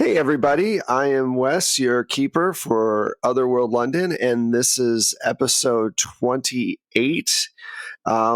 Hey, everybody. I am Wes, your keeper for Otherworld London, and this is episode 28.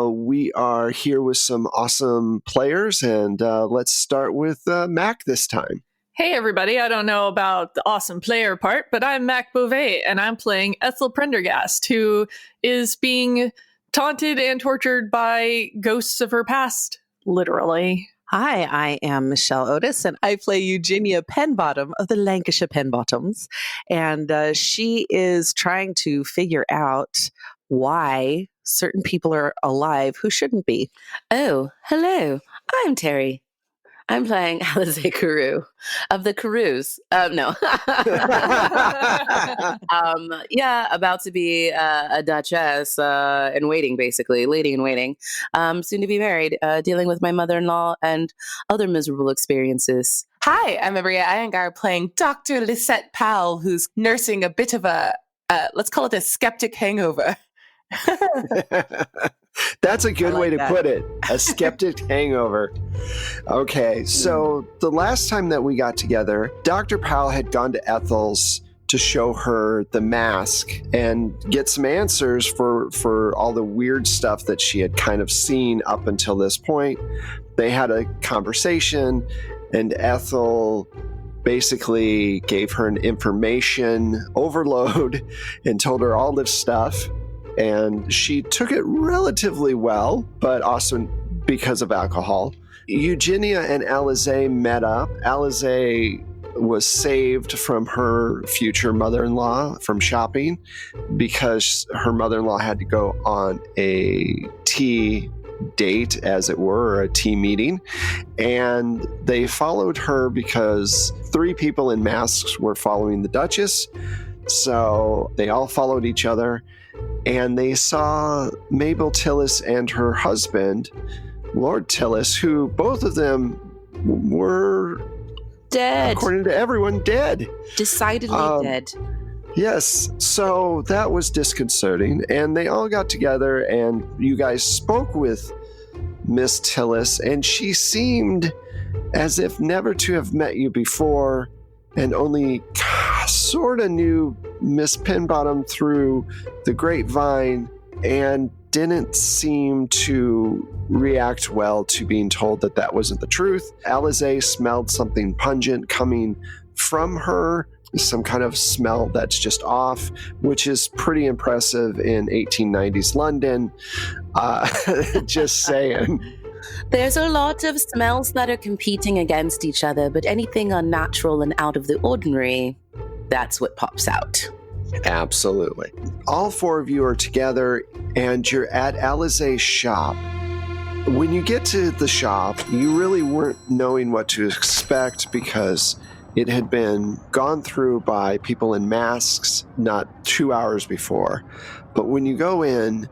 We are here with some awesome players, and let's start with Mac this time. Hey, everybody. I don't know about the awesome player part, but I'm Mac Beauvais, and I'm playing Ethel Prendergast, who is being taunted and tortured by ghosts of her past, literally. Hi, I am Michelle Otis, and I play Eugenia Penbottom of the Lancashire Penbottoms. And she is trying to figure out why certain people are alive who shouldn't be. Oh, hello. I'm Terry. I'm playing Alize Carew of the Carews. No. About to be a duchess in waiting, basically. Lady in waiting. Soon to be married, dealing with my mother-in-law and other miserable experiences. Hi, I'm Maria Iyengar playing Dr. Lisette Powell, who's nursing a bit of a, let's call it a skeptic hangover. That's a good way to put it. A skeptic hangover. Okay, so the last time that we got together, Dr. Powell had gone to Ethel's to show her the mask and get some answers for all the weird stuff that she had kind of seen up until this point. They had a conversation, and Ethel basically gave her an information overload and told her all this stuff. And she took it relatively well, but also because of alcohol. Eugenia and Alize met up. Alize was saved from her future mother-in-law from shopping because her mother-in-law had to go on a tea date, as it were, or a tea meeting. And they followed her because 3 people in masks were following the Duchess. So they all followed each other. And they saw Mabel Tillis and her husband, Lord Tillis, who both of them were dead. According to everyone, dead. Decidedly dead. Yes. So that was disconcerting. And they all got together, and you guys spoke with Miss Tillis, and she seemed as if never to have met you before and only sort of knew Miss Penbottom through the grapevine and didn't seem to react well to being told that that wasn't the truth. Alize smelled something pungent coming from her, some kind of smell that's just off, which is pretty impressive in 1890s London. Just saying. There's a lot of smells that are competing against each other, but anything unnatural and out of the ordinary, that's what pops out. Absolutely. All 4 of you are together, and you're at Alize's shop. When you get to the shop, you really weren't knowing what to expect because it had been gone through by people in masks not 2 hours before. But when you go in,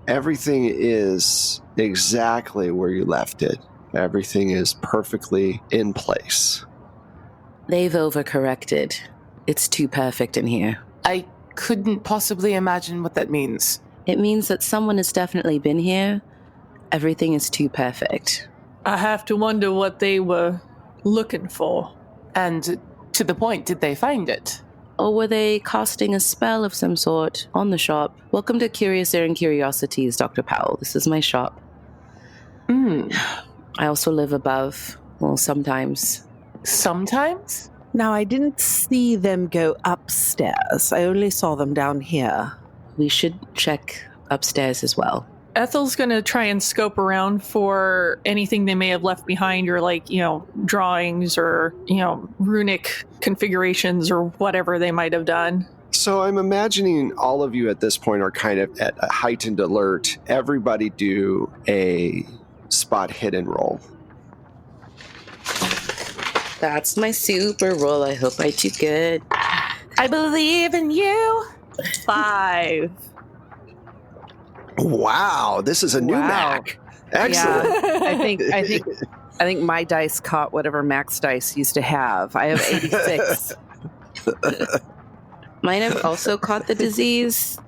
everything is exactly where you left it. Everything is perfectly in place. They've overcorrected. It's too perfect in here. I couldn't possibly imagine what that means. It means that someone has definitely been here. Everything is too perfect. I have to wonder what they were looking for. And to the point, did they find it? Or were they casting a spell of some sort on the shop? Welcome to Curious Air and Curiosities, Dr. Powell. This is my shop. I also live above. Well, sometimes. Sometimes? Now, I didn't see them go upstairs. I only saw them down here. We should check upstairs as well. Ethel's going to try and scope around for anything they may have left behind, or drawings or, runic configurations or whatever they might have done. So I'm imagining all of you at this point are kind of at a heightened alert. Everybody do a spot hidden roll. That's my super roll. I hope I do good. I believe in you. 5. Wow, this is a new Mac. Excellent. Yeah, I think my dice caught whatever Mac's dice used to have. I have 86. Mine have also caught the disease.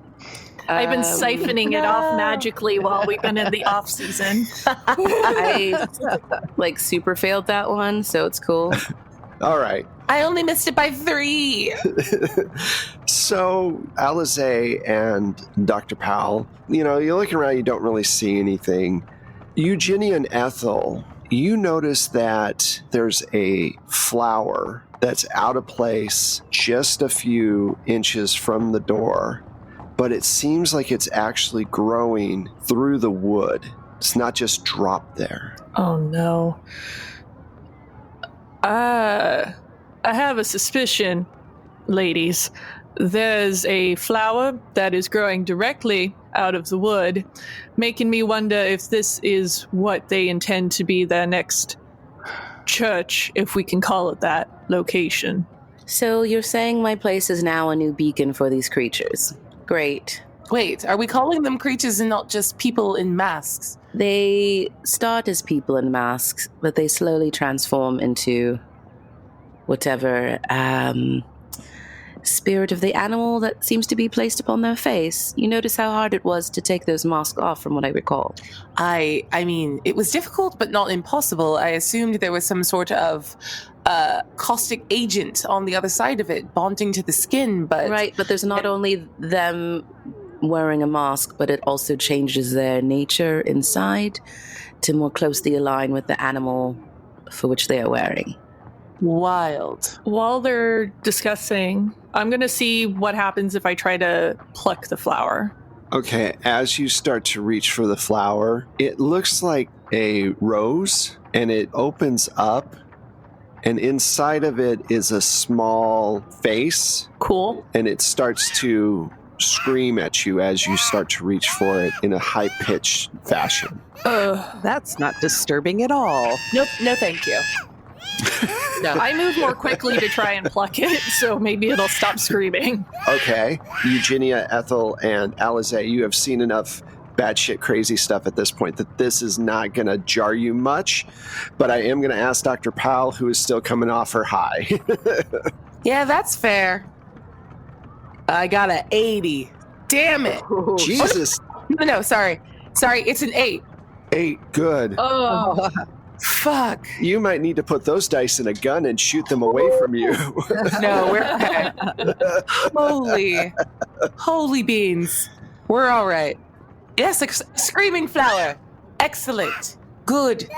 I've been siphoning it off magically while we've been in the off season. I super failed that one, so it's cool. All right. I only missed it by 3. So, Alize and Dr. Powell, you're looking around, you don't really see anything. Eugenia and Ethel, you notice that there's a flower that's out of place just a few inches from the door, but it seems like it's actually growing through the wood. It's not just dropped there. Oh, no. I have a suspicion, ladies. There's a flower that is growing directly out of the wood, making me wonder if this is what they intend to be their next church, if we can call it that, location. So you're saying my place is now a new beacon for these creatures. Great. Wait, are we calling them creatures and not just people in masks? They start as people in masks, but they slowly transform into whatever spirit of the animal that seems to be placed upon their face. You notice how hard it was to take those masks off, from what I recall. I mean, it was difficult, but not impossible. I assumed there was some sort of caustic agent on the other side of it, bonding to the skin, but... Right, but there's not only them wearing a mask, but it also changes their nature inside to more closely align with the animal for which they are wearing. Wild. While they're discussing, I'm going to see what happens if I try to pluck the flower. Okay, as you start to reach for the flower, it looks like a rose, and it opens up, and inside of it is a small face. Cool. And it starts to scream at you as you start to reach for it in a high-pitched fashion. That's not disturbing at all. Nope, no thank you. No. I move more quickly to try and pluck it, so maybe it'll stop screaming. Okay. Eugenia, Ethel, and Alize, you have seen enough batshit crazy stuff at this point that this is not going to jar you much, but I am going to ask Dr. Powell, who is still coming off her high. Yeah, that's fair. I got an 80. Damn it. Jesus. No, sorry. Sorry, it's an 8. 8, good. Oh, Fuck. You might need to put those dice in a gun and shoot them away from you. No, we're okay. Holy beans. We're all right. Yes, screaming flower. Excellent. Good.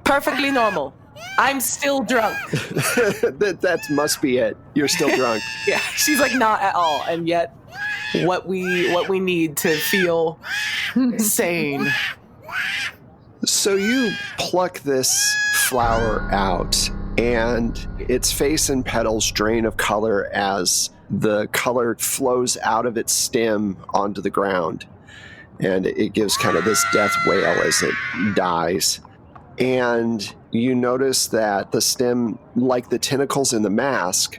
Perfectly normal. I'm still drunk. that must be it. You're still drunk. Yeah, she's like not at all, and yet what we need to feel sane. So you pluck this flower out, and its face and petals drain of color as the color flows out of its stem onto the ground. And it gives kind of this death wail as it dies. And you notice that the stem, like the tentacles in the mask,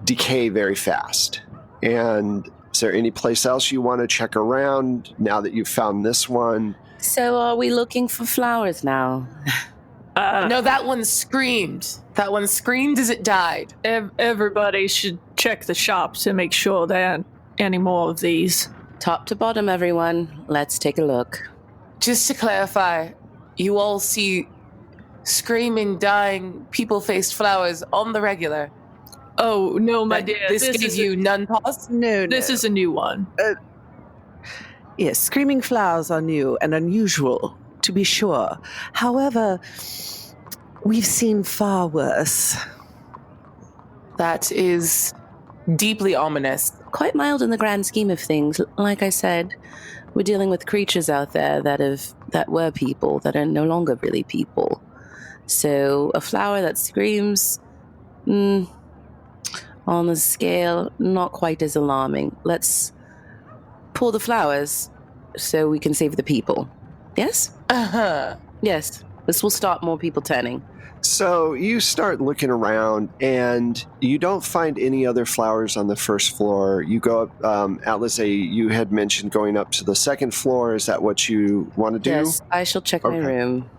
decay very fast. And is there any place else you want to check around now that you've found this one? So are we looking for flowers now? No, that one screamed. That one screamed as it died. everybody should check the shop to make sure there aren't any more of these. Top to bottom, everyone. Let's take a look. Just to clarify, you all see screaming, dying, people-faced flowers on the regular. Oh, no, my dear. This gives you none pause? No. This is a new one. Yes, screaming flowers are new and unusual, to be sure. However, we've seen far worse. That is deeply ominous. Quite mild in the grand scheme of things. Like I said, we're dealing with creatures out there that were people, that are no longer really people. So a flower that screams, on the scale, not quite as alarming. Let's pull the flowers so we can save the people. Yes? Uh-huh. Yes. This will stop more people turning. So you start looking around, and you don't find any other flowers on the first floor. You go up, Alize, you had mentioned going up to the second floor. Is that what you want to do? Yes, I shall check my room.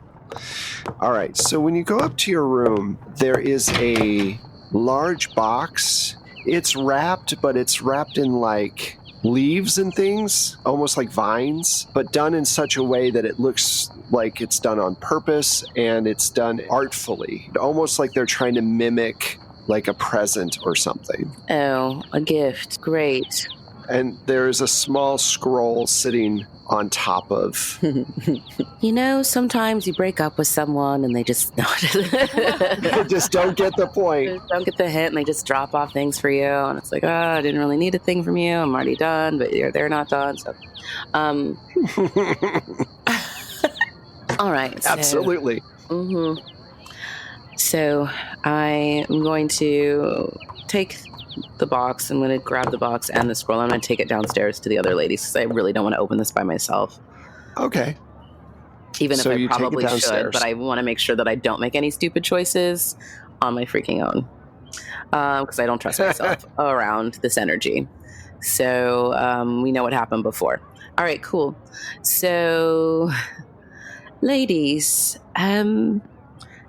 All right. So when you go up to your room, there is a large box. It's wrapped, but it's wrapped in like leaves and things, almost like vines, but done in such a way that it looks like it's done on purpose, and it's done artfully, almost like they're trying to mimic like a present or something. Oh, a gift. Great. And there is a small scroll sitting on top of. You know, sometimes you break up with someone and they just They just don't get the point. don't get the hint and they just drop off things for you. And it's like, oh, I didn't really need a thing from you. I'm already done, but they're not done. So, all right. So, Absolutely. Mm-hmm. So I am going to take the box. I'm going to grab the box and the scroll. I'm going to take it downstairs to the other ladies because I really don't want to open this by myself. Okay. Even So if I you take it probably should, downstairs. but I want to make sure that I don't make any stupid choices on my freaking own. Because I don't trust myself around this energy. So we know what happened before. All right, cool. So, ladies, it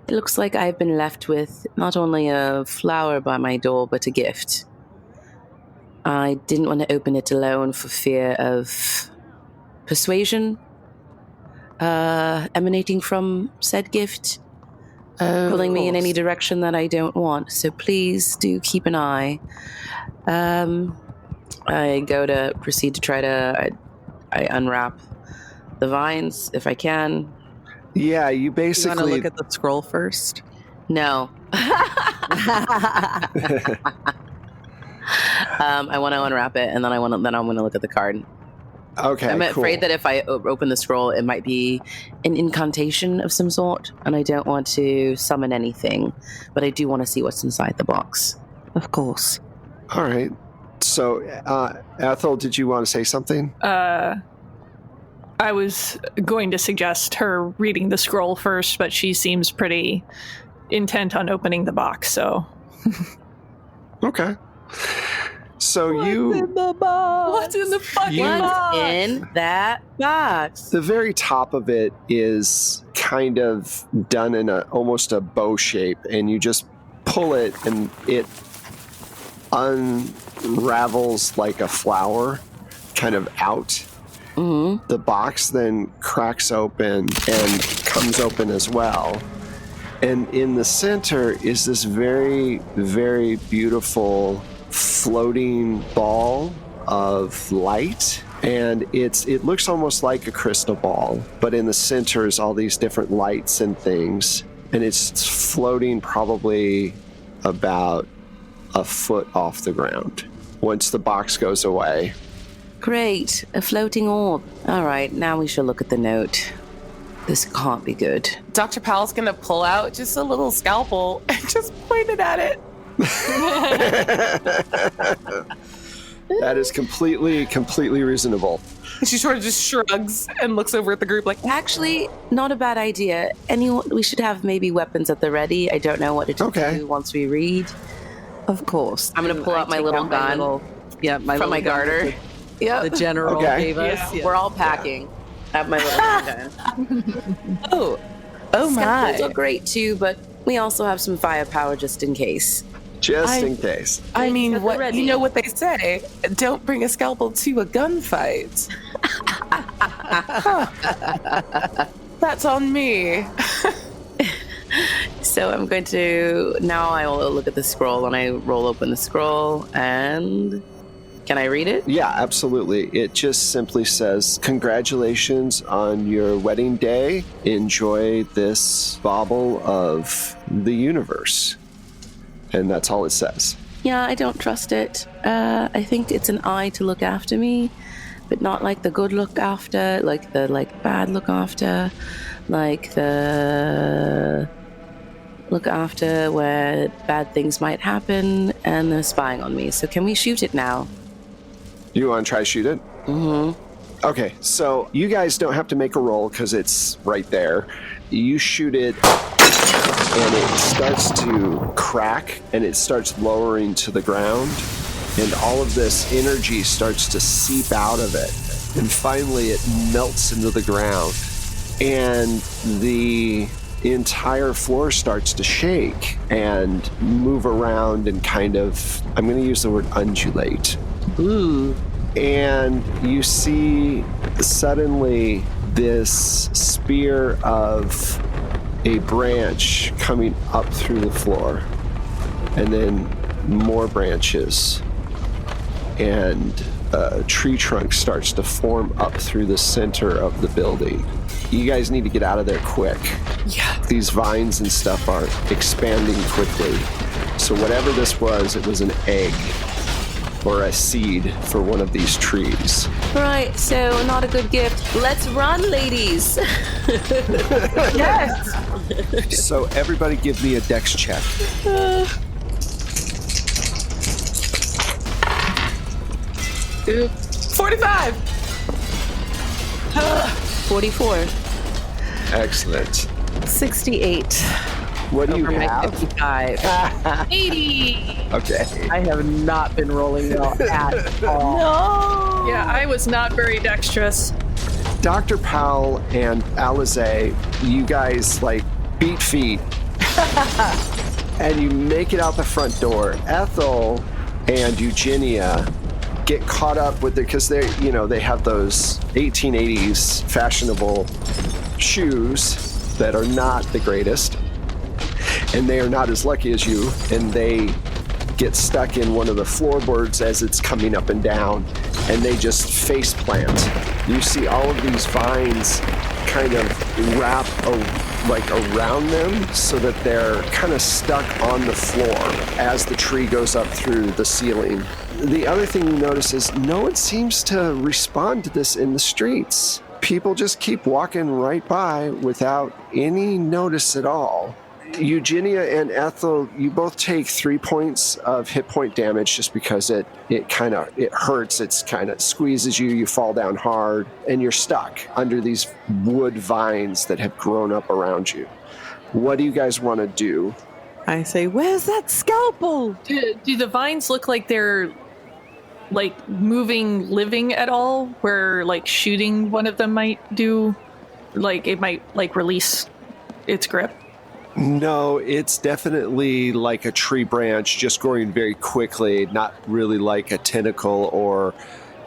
looks like I've been left with not only a flower by my door, but a gift. I didn't want to open it alone for fear of persuasion emanating from said gift, pulling me in any direction that I don't want. So please do keep an eye. I go to proceed to try to I unwrap the vines if I can. Yeah, you You want to basically. look at the scroll first? No. I want to unwrap it, and then I'm going to look at the card. Okay, I'm cool. afraid that if I open the scroll, it might be an incantation of some sort, and I don't want to summon anything, but I do want to see what's inside the box. Of course. All right. So, Ethel, did you want to say something? I was going to suggest her reading the scroll first, but she seems pretty intent on opening the box, so. Okay. So What's in the box? What's in the fucking box? What's in that box? the very top of it is kind of done in almost a bow shape, and you just pull it and it unravels like a flower kind of out. Mm-hmm. The box then cracks open and comes open as well. And in the center is this very, very beautiful floating ball of light. And it looks almost like a crystal ball, but in the center is all these different lights and things. And it's floating probably about a foot off the ground once the box goes away. Great, a floating orb. All right, now we shall look at the note. This can't be good. Dr. Powell's gonna pull out just a little scalpel and just point it at it. That is completely reasonable. She sort of just shrugs and looks over at the group like, Actually, not a bad idea. We should have maybe weapons at the ready. I don't know what to do once we read. Of course. I'm gonna pull out my little gun Yeah, from my garter. The general Okay. gave us. Yeah. We're all packing. I have my little gun. oh Scalpels my. are great too, but we also have some firepower just in case. Just in case. I mean, At the what ready. you know what they say? Don't bring a scalpel to a gunfight. That's on me. So I'm going to now. I will look at the scroll and I roll open the scroll and can I read it? Yeah, absolutely. It just simply says, "Congratulations on your wedding day. Enjoy this bauble of the universe." And that's all it says. Yeah, I don't trust it. I think it's an eye to look after me, but not like the good look after, like the bad look after, like the look after where bad things might happen and they're spying on me. So can we shoot it now? You want to try to shoot it? Mm-hmm. Okay, so you guys don't have to make a roll because it's right there. You shoot it, and it starts to crack, and it starts lowering to the ground, and all of this energy starts to seep out of it, and finally it melts into the ground, and the entire floor starts to shake and move around and kind of, I'm going to use the word undulate. Ooh. And you see suddenly this spear of a branch coming up through the floor. and then more branches. And a tree trunk starts to form up through the center of the building. You guys need to get out of there quick. Yeah. These vines and stuff are expanding quickly. So whatever this was, it was an egg or a seed for one of these trees. Right, so not a good gift. Let's run, ladies. Yes. So everybody give me a dex check. 45. 44. Excellent. 68. What do you Over my have? 55. 80. Okay. I have not been rolling well at all. No. Yeah, I was not very dexterous. Dr. Powell and Alize, you guys like beat feet and you make it out the front door. Ethel and Eugenia get caught up with it because they have those 1880s fashionable shoes that are not the greatest, and they are not as lucky as you, and they get stuck in one of the floorboards as it's coming up and down, and they just face plant. You see all of these vines kind of wrap around them so that they're kind of stuck on the floor as the tree goes up through the ceiling. The other thing you notice is no one seems to respond to this in the streets. People just keep walking right by without any notice at all. Eugenia and Ethel, you both take 3 points of hit point damage just because it hurts. It's kind of squeezes you. You fall down hard, and you're stuck under these wood vines that have grown up around you. What do you guys want to do? I say, where's that scalpel? Do the vines look like they're like moving, living at all? Where like shooting one of them might do, like it might like release its grip? No, it's definitely like a tree branch just growing very quickly, not really like a tentacle or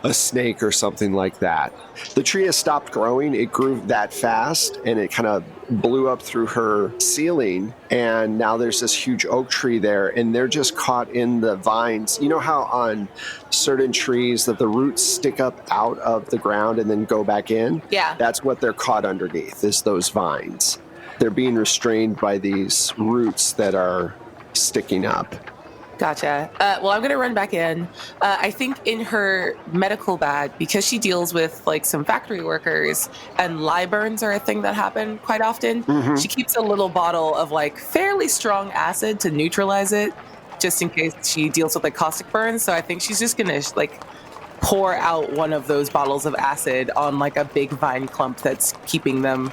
a snake or something like that. The tree has stopped growing. It grew that fast and it kind of blew up through her ceiling, and now there's this huge oak tree there, and they're just caught in the vines. You know how on certain trees that the roots stick up out of the ground and then go back in? Yeah. That's what they're caught underneath, is those vines. They're being restrained by these roots that are sticking up. Gotcha. Well, I'm going to run back in. I think in her medical bag, because she deals with like some factory workers and lye burns are a thing that happen quite often, she keeps a little bottle of like fairly strong acid to neutralize it, just in case she deals with like caustic burns. So I think she's just going to like pour out one of those bottles of acid on like a big vine clump that's keeping them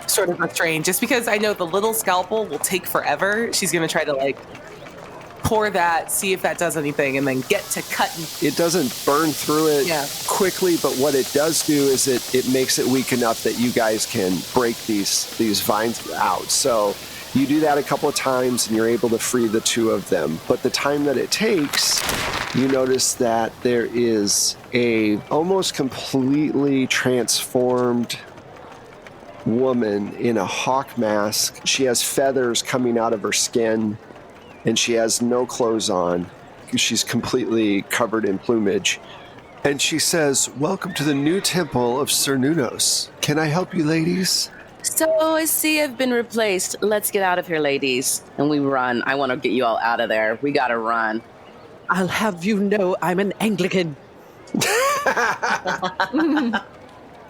sort of restrained. Just because I know the little scalpel will take forever, she's going to try to like pour that, see if that does anything, and then get to cutting. It doesn't burn through it quickly, but what it does do is it makes it weak enough that you guys can break these vines out. So you do that a couple of times and you're able to free the two of them. But the time that it takes, you notice that there is a almost completely transformed woman in a hawk mask. She has feathers coming out of her skin, and she has no clothes on. She's completely covered in plumage. And she says, "Welcome to the new temple of Cernunnos. Can I help you, ladies?" So I see I've been replaced. Let's get out of here, ladies. And we run. I want to get you all out of there. We got to run. I'll have you know I'm an Anglican.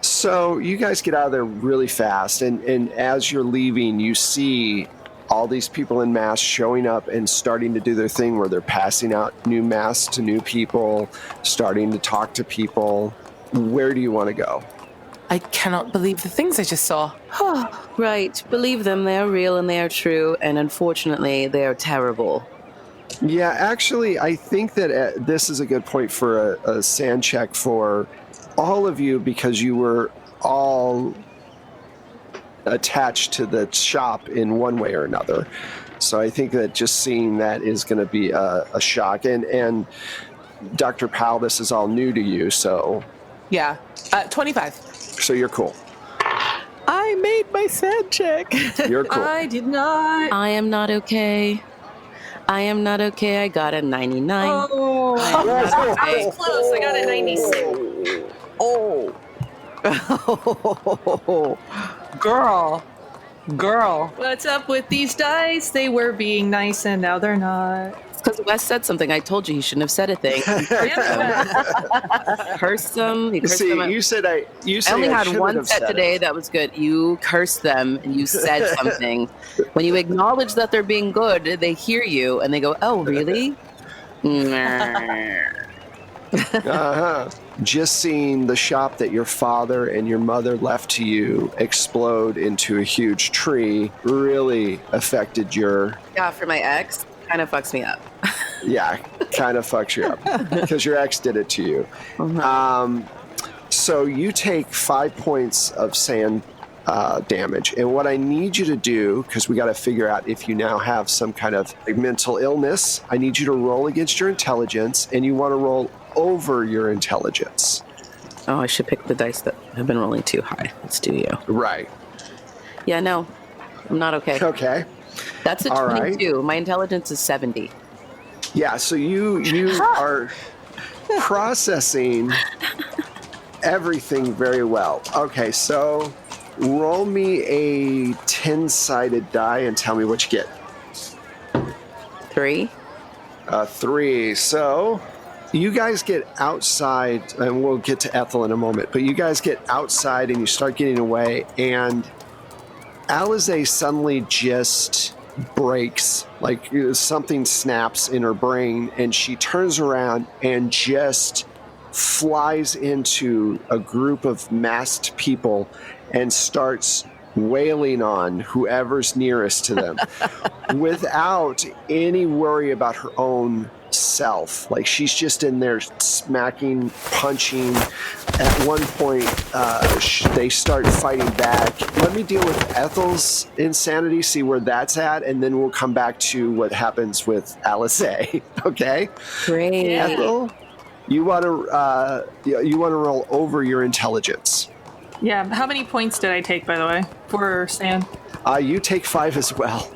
So you guys get out of there really fast. And as you're leaving, you see all these people in mass showing up and starting to do their thing where they're passing out new masks to new people, starting to talk to people. Where do you want to go? I cannot believe the things I just saw. Right. Believe them. They are real and they are true. And unfortunately, they are terrible. Yeah, actually, I think that this is a good point for a sand check for all of you, because you were all attached to the shop in one way or another. So I think that just seeing that is going to be a shock. And Dr. Powell, this is all new to you, so... Yeah, 25. So you're cool. I made my sand check. You're cool. I did not. I am not okay. I am not okay. I got a 99. Oh, I am not I okay. was close. I got a 96. Oh. Girl. What's up with these dice? They were being nice and now they're not. It's because Wes said something. I told you he shouldn't have said a thing. Cursed them. He cursed See, them. you said I only had shouldn't one have set said today it. that was good. You cursed them and you said something. When you acknowledge that they're being good, they hear you and they go, "Oh, really?" Uh-huh. Just seeing the shop that your father and your mother left to you explode into a huge tree really affected your... Yeah, for my ex, kind of fucks me up. Yeah, kind of fucks you up because your ex did it to you. So you take 5 points of sand damage. And what I need you to do, because we got to figure out if you now have some kind of mental illness, I need you to roll against your intelligence, and you want to roll over your intelligence. Oh, I should pick the dice that have been rolling too high. Let's do you. Right. Yeah, no, I'm not okay. Okay. That's a All 22. right. My intelligence is 70. Yeah, so you are processing everything very well. Okay, so roll me a 10-sided die and tell me what you get. 3. 3. So you guys get outside, and we'll get to Ethel in a moment, but you guys get outside and you start getting away, and Alize suddenly just breaks, like something snaps in her brain, and she turns around and just flies into a group of masked people and starts wailing on whoever's nearest to them without any worry about her own self. Like, she's just in there smacking, punching. At one point, they start fighting back. Let me deal with Ethel's insanity, see where that's at, and then we'll come back to what happens with Alice. Okay? Great. Ethel, you want to roll over your intelligence. Yeah, how many points did I take, by the way, for sand? You take 5 as well.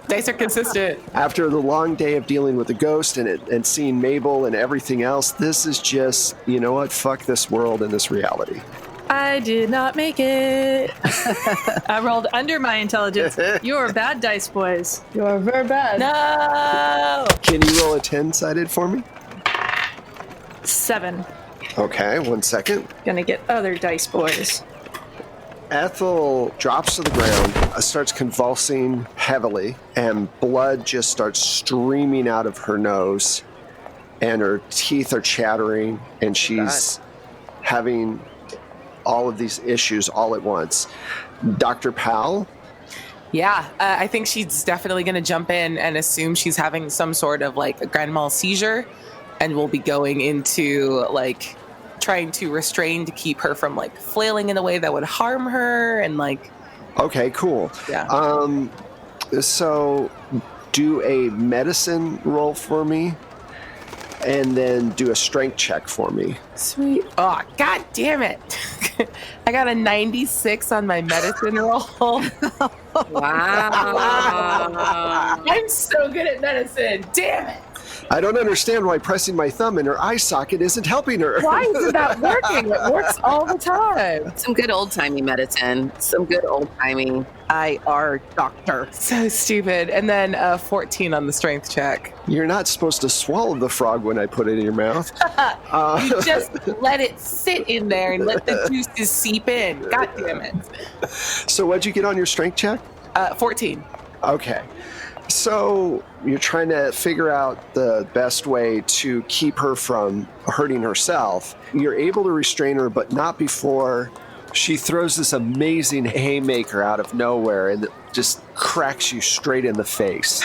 Dice are consistent. After the long day of dealing with the ghost and seeing Mabel and everything else, this is just, you know what, fuck this world and this reality. I did not make it. I rolled under my intelligence. You're bad dice, boys. You're very bad. No! Can you roll a 10-sided for me? 7. Okay, 1 second. Gonna get other dice, boys. Ethel drops to the ground, starts convulsing heavily, and blood just starts streaming out of her nose, and her teeth are chattering, and she's having all of these issues all at once. Dr. Powell? Yeah, I think she's definitely going to jump in and assume she's having some sort of like a grand mal seizure, and we'll be going into like trying to restrain to keep her from like flailing in a way that would harm her and like. Okay, cool. Yeah. So do a medicine roll for me, and then do a strength check for me. Sweet. Oh, god damn it. I got a 96 on my medicine roll. Wow. I'm so good at medicine. Damn it. I don't understand why pressing my thumb in her eye socket isn't helping her. Why isn't that working? It works all the time. Some good old-timey medicine. Some good old-timey. IR doctor. So stupid. And then 14 on the strength check. You're not supposed to swallow the frog when I put it in your mouth. You just let it sit in there and let the juices seep in. God damn it. So what'd you get on your strength check? 14. Okay. So you're trying to figure out the best way to keep her from hurting herself. You're able to restrain her, but not before she throws this amazing haymaker out of nowhere and it just cracks you straight in the face.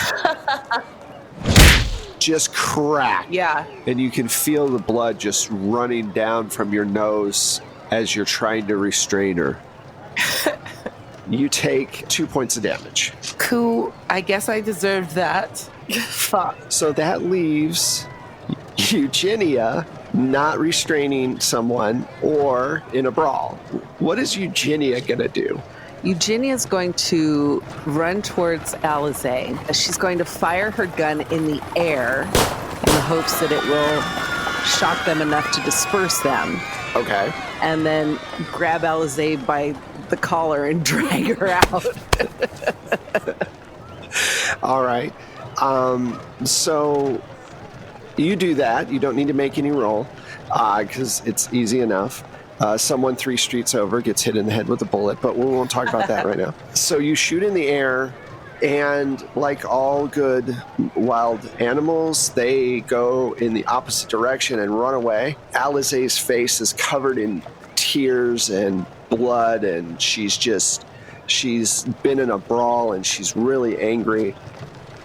Just crack. Yeah. And you can feel the blood just running down from your nose as you're trying to restrain her. You take 2 points of damage. Cool. I guess I deserved that. Fuck. So that leaves Eugenia not restraining someone or in a brawl. What is Eugenia gonna do? Eugenia's going to run towards Alizé. She's going to fire her gun in the air in the hopes that it will shock them enough to disperse them. Okay. And then grab Alizé by the collar and drag her out. All right. So you do that. You don't need to make any roll because it's easy enough. Someone 3 streets over gets hit in the head with a bullet, but we won't talk about that right now. So you shoot in the air, and like all good wild animals, they go in the opposite direction and run away. Alizé's face is covered in tears and blood, and she's been in a brawl, and she's really angry.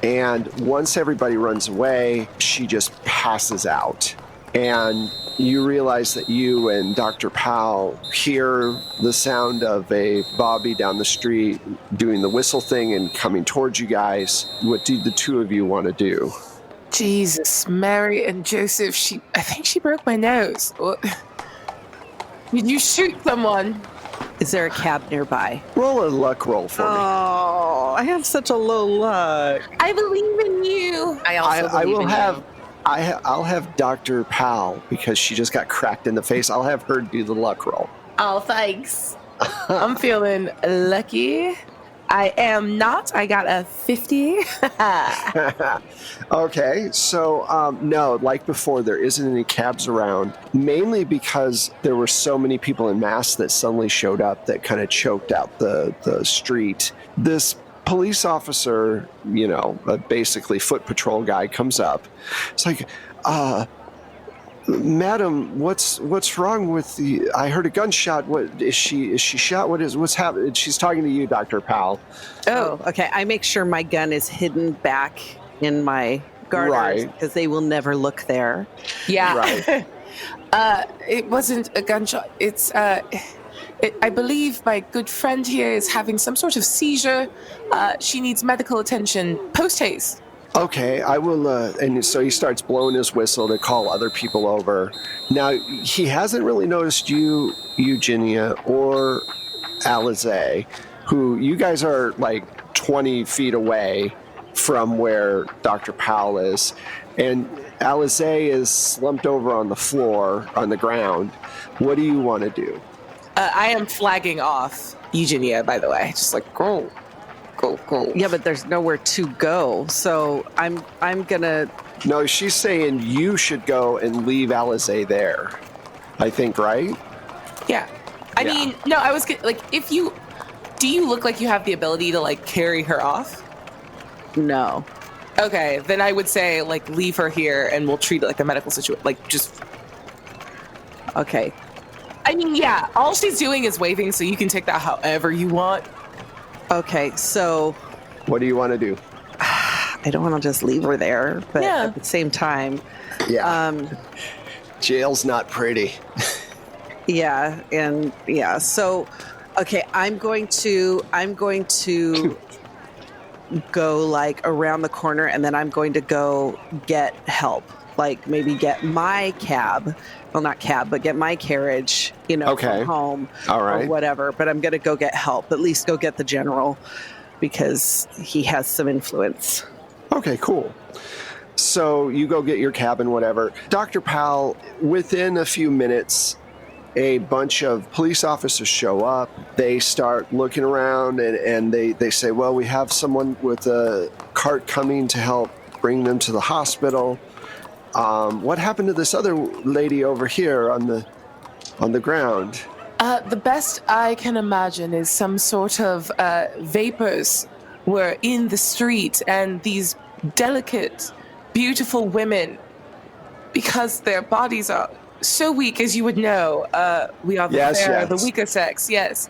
And once everybody runs away, she just passes out. And you realize that you and Dr. Powell hear the sound of a Bobby down the street doing the whistle thing and coming towards you guys. What do the two of you want to do? Jesus, Mary and Joseph, I think she broke my nose. Did you shoot someone? Is there a cab nearby? Roll a luck roll for me. Oh, I have such a low luck. I believe in you. I also I believe will in have. you. I'll have Dr. Powell, because she just got cracked in the face. I'll have her do the luck roll. Oh, thanks. I'm feeling lucky. I am not. I got a 50. Okay, so no, like before, there isn't any cabs around, mainly because there were so many people in mass that suddenly showed up that kind of choked out the street. This police officer, basically foot patrol guy, comes up. It's like, Madam, what's wrong with the? I heard a gunshot. What is she shot? What's happening? She's talking to you, Dr. Powell. Oh, okay. I make sure my gun is hidden back in my garters because they will never look there. Yeah. Right. It wasn't a gunshot. It's I believe my good friend here is having some sort of seizure. She needs medical attention post haste. Okay, I will, and so he starts blowing his whistle to call other people over. Now, he hasn't really noticed you, Eugenia, or Alizé, who you guys are like 20 feet away from where Dr. Powell is. And Alizé is slumped over on the floor, on the ground. What do you want to do? I am flagging off Eugenia, by the way. Just like, go. Yeah, but there's nowhere to go. So I'm gonna. No, she's saying you should go and leave Alizé there. I think, right? Yeah. I mean, no, I was like, do you look like you have the ability to like carry her off? No. Okay, then I would say like leave her here and we'll treat it like a medical situation. Like just. Okay. I mean, yeah, all she's doing is waving, so you can take that however you want. Okay, so What do you want to do? I don't want to just leave her there, but at the same time, Jail's not pretty. So, okay, I'm going to go like around the corner, and then I'm going to go get help. Like maybe get my cab. Well, not cab, but get my carriage, from home. All right. Or whatever. But I'm going to go get help. At least go get the general because he has some influence. Okay, cool. So you go get your cab and whatever. Dr. Powell, within a few minutes, a bunch of police officers show up. They start looking around and they say, well, we have someone with a cart coming to help bring them to the hospital. What happened to this other lady over here on the ground? The best I can imagine is some sort of vapors were in the street, and these delicate, beautiful women, because their bodies are so weak, as you would know, we are the weaker sex, yes.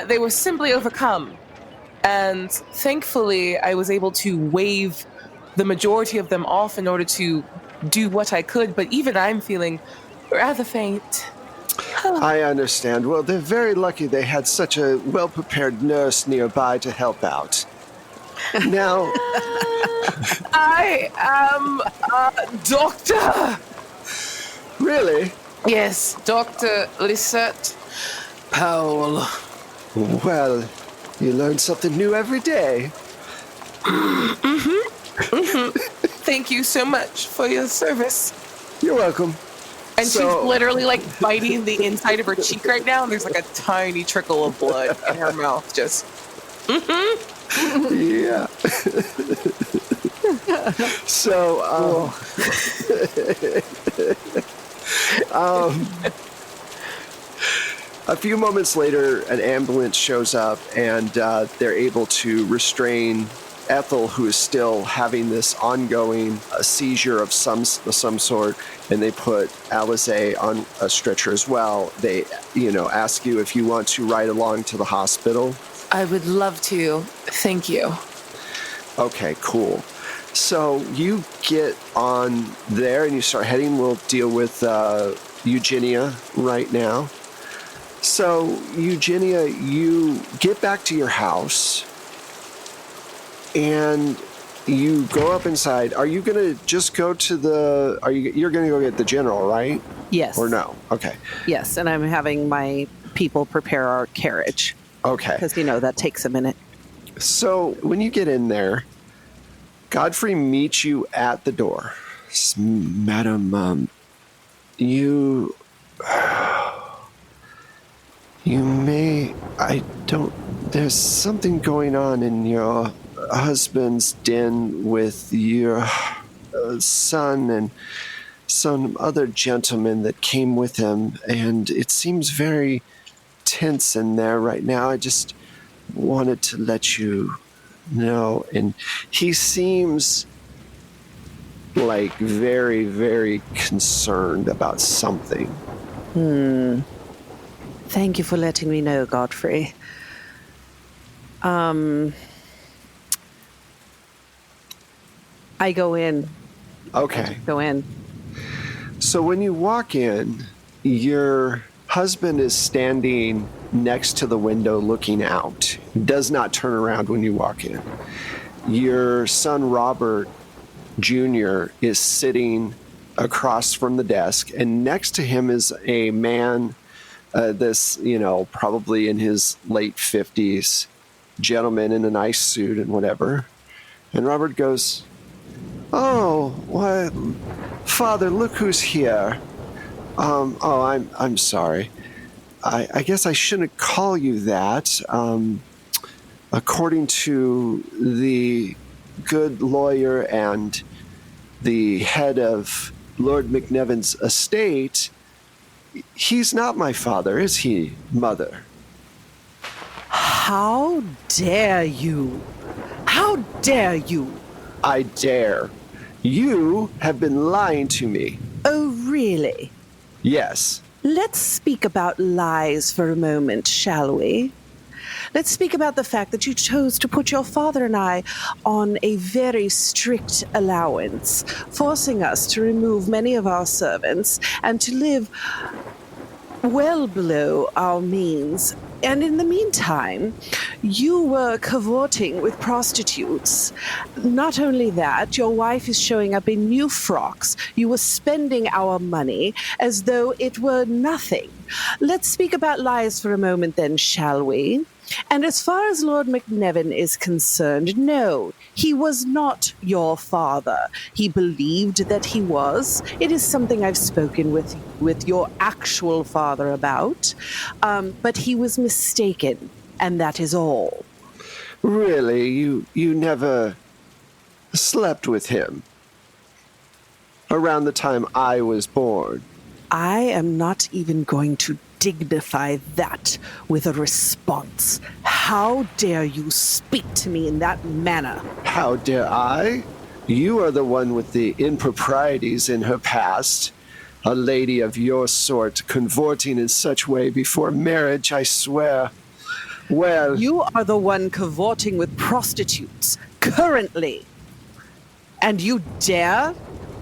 They were simply overcome. And thankfully, I was able to wave the majority of them off in order to do what I could, but even I'm feeling rather faint. I understand. Well, they're very lucky they had such a well-prepared nurse nearby to help out. Now... I am a doctor! Really? Yes, Dr. Lisette Powell. Well, You learn something new every day. Thank you so much for your service. You're welcome. And she's literally like biting the inside of her cheek right now, and there's like a tiny trickle of blood in her mouth. Just. Yeah. So, a few moments later, an ambulance shows up, and they're able to restrain Ethel, who is still having this ongoing seizure of some sort, and they put Alize on a stretcher as well. They, ask you if you want to ride along to the hospital. I would love to. Thank you. Okay, cool. So you get on there and you start heading. We'll deal with Eugenia right now. So, Eugenia, you get back to your house and you go up inside. Are you going to just go to you're going to go get the general, right? Yes. Or no? Okay. Yes, and I'm having my people prepare our carriage. Okay. Because, that takes a minute. So, when you get in there, Godfrey meets you at the door. Madam, you may, there's something going on in your husband's den with your son and some other gentleman that came with him, and it seems very tense in there right now. I just wanted to let you know. And he seems like very, very concerned about something. Thank you for letting me know, Godfrey. I go in. Okay. Go in. So when you walk in, your husband is standing next to the window looking out. He does not turn around when you walk in. Your son, Robert Jr., is sitting across from the desk, and next to him is a man, probably in his late 50s, gentleman in a nice suit and whatever. And Robert goes, "Oh, why, Father, look who's here. I'm sorry. I guess I shouldn't call you that. According to the good lawyer and the head of Lord McNevon's estate, he's not my father, is he, Mother?" How dare you? How dare you? I dare. You have been lying to me. Oh, really? Yes. Let's speak about lies for a moment, shall we? Let's speak about the fact that you chose to put your father and I on a very strict allowance, forcing us to remove many of our servants and to live well below our means. And in the meantime, you were cavorting with prostitutes. Not only that, your wife is showing up in new frocks. You were spending our money as though it were nothing. Let's speak about lies for a moment then, shall we? And as far as Lord McNevon is concerned, no, he was not your father. He believed that he was. It is something I've spoken with your actual father about. But he was mistaken, and that is all. Really? You never slept with him? Around the time I was born? I am not even going to dignify that with a response. How dare you speak to me in that manner? How dare I? You are the one with the improprieties in her past. A lady of your sort cavorting in such way before marriage, I swear. Well... You are the one cavorting with prostitutes, currently. And you dare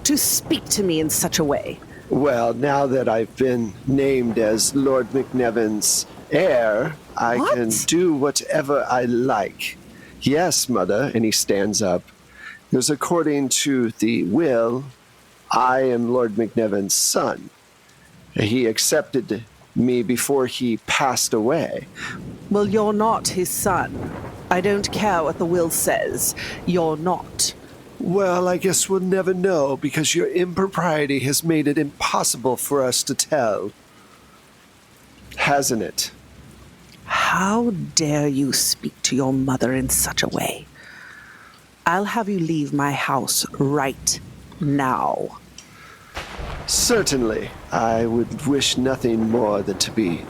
to speak to me in such a way. Well, now that I've been named as Lord McNevon's heir, I can do whatever I like. Yes, Mother, and he stands up. Because according to the will, I am Lord McNevon's son. He accepted me before he passed away. Well, you're not his son. I don't care what the will says. You're not. Well, I guess we'll never know because your impropriety has made it impossible for us to tell. Hasn't it? How dare you speak to your mother in such a way? I'll have you leave my house right now. Certainly. I would wish nothing more than to be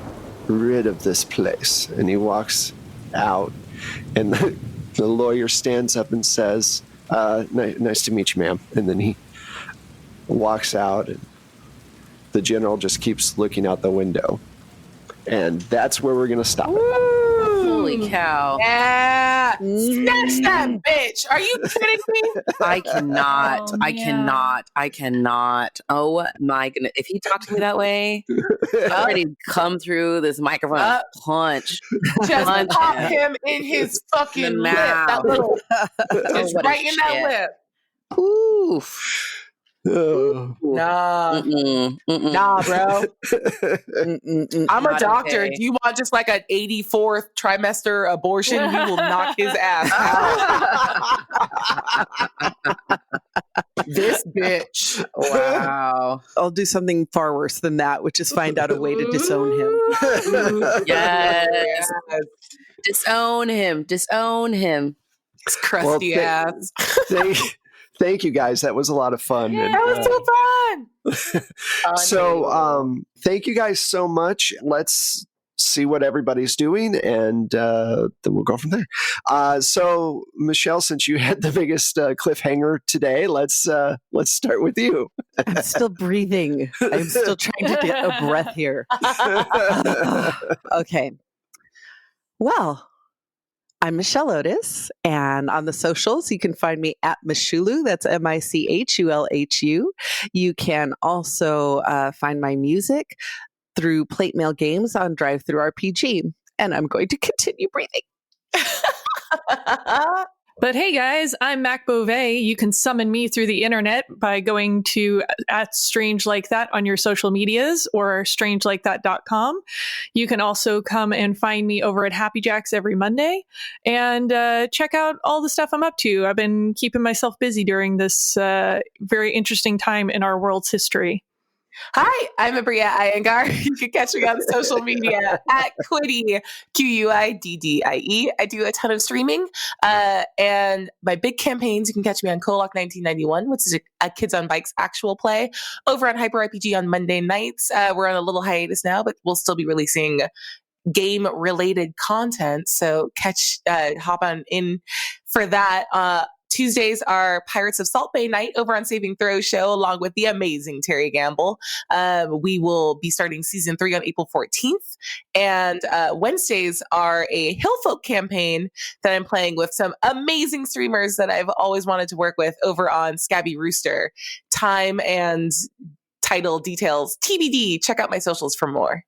rid of this place. And he walks out, and the lawyer stands up and says, nice to meet you, ma'am. And then he walks out, and the general just keeps looking out the window. And that's where we're going to stop it. Holy cow. Yeah. Snatch that bitch. Are you kidding me? I cannot. Oh, I man. cannot. I cannot. Oh my goodness. If he talked to me that way, I'd already come through this microphone. Punch. Just Punch pop him. him in his fucking In the lip. That mouth. little, just what a right in that shit. lip. Oof. Oh. Nah. Mm-mm. Mm-mm. Nah, bro. I'm a Not doctor. okay. Do you want just like an 84th trimester abortion? We will knock his ass out. This bitch. Wow. I'll do something far worse than that, which is find out a way to disown him. Yes. Disown him. Disown him. His crusty Well, ass. Thank you, guys. That was a lot of fun. Yeah, And, that was so fun. so thank you guys so much. Let's see what everybody's doing, and then we'll go from there. So, Michelle, since you had the biggest cliffhanger today, let's start with you. I'm still breathing. I'm still trying to get a breath here. Okay. Well, I'm Michelle Otis, and on the socials, you can find me at Michulu. That's Michulhu. You can also find my music through Plate Mail Games on Drive Through RPG, and I'm going to continue breathing. But hey guys, I'm Mac Beauvais. You can summon me through the internet by going to @strangelikeThat on your social medias or strangelikeThat.com. You can also come and find me over at Happy Jacks every Monday and check out all the stuff I'm up to. I've been keeping myself busy during this very interesting time in our world's history. Hi, I'm Abria Iyengar. You can catch me on social media at Quiddy, Quiddie. I do a ton of streaming. And my big campaigns, you can catch me on Kolok 1991, which is a Kids on Bikes actual play, over on Hyper RPG on Monday nights. We're on a little hiatus now, but we'll still be releasing game-related content. So hop on in for that. Tuesdays are Pirates of Salt Bay night over on Saving Throw show, along with the amazing Terry Gamble. We will be starting season 3 on April 14th. And Wednesdays are a Hillfolk campaign that I'm playing with some amazing streamers that I've always wanted to work with over on Scabby Rooster. Time and title details TBD. Check out my socials for more.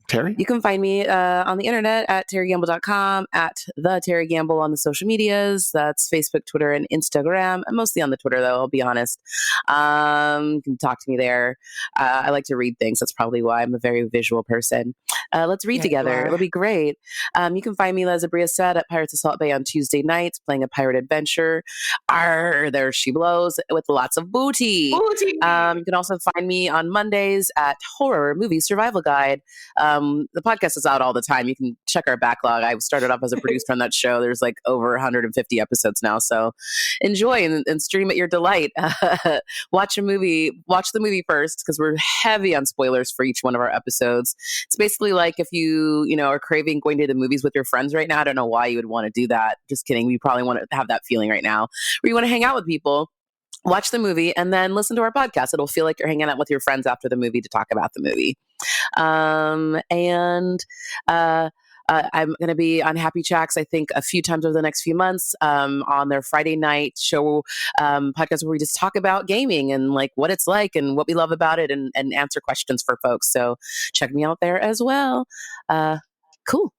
Terry? You can find me on the internet at terrygamble.com, at the Terry Gamble on the social medias. That's Facebook, Twitter, and Instagram. I'm mostly on the Twitter, though, I'll be honest. You can talk to me there. I like to read things. That's probably why I'm a very visual person. Let's read together. It'll be great. You can find me, Les Abria said, at Pirates of Salt Bay on Tuesday nights, playing a pirate adventure. Arr, there she blows, with lots of booty. Booty! You can also find me on Mondays at Horror Movie Survival Guide. The podcast is out all the time. You can check our backlog. I started off as a producer on that show. There's like over 150 episodes now. So enjoy and stream at your delight. Watch the movie first, because we're heavy on spoilers for each one of our episodes. It's basically like if you are craving going to the movies with your friends right now. I don't know why you would want to do that. Just kidding. You probably want to have that feeling right now where you want to hang out with people. Watch the movie and then listen to our podcast. It'll feel like you're hanging out with your friends after the movie to talk about the movie. I'm going to be on Happy Jacks, I think, a few times over the next few months on their Friday night show podcast where we just talk about gaming and like what it's like and what we love about it and answer questions for folks. So check me out there as well. Cool.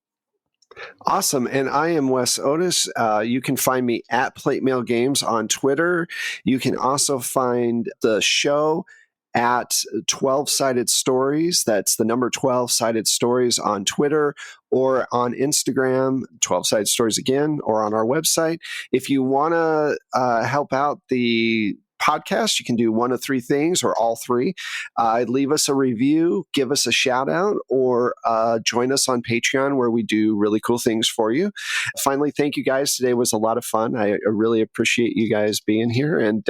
Awesome. And I am Wes Otis. You can find me at Plate Mail Games on Twitter. You can also find the show at 12-Sided Stories. That's the number 12-Sided Stories on Twitter or on Instagram, 12-Sided Stories again, or on our website. If you want to help out the podcast, you can do one of three things or all three. Leave us a review, give us a shout out, or join us on Patreon where we do really cool things for you. Finally, thank you guys. Today was a lot of fun. I really appreciate you guys being here, and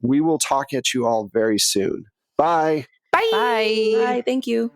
we will talk at you all very soon. Bye. Bye. Bye. Thank you.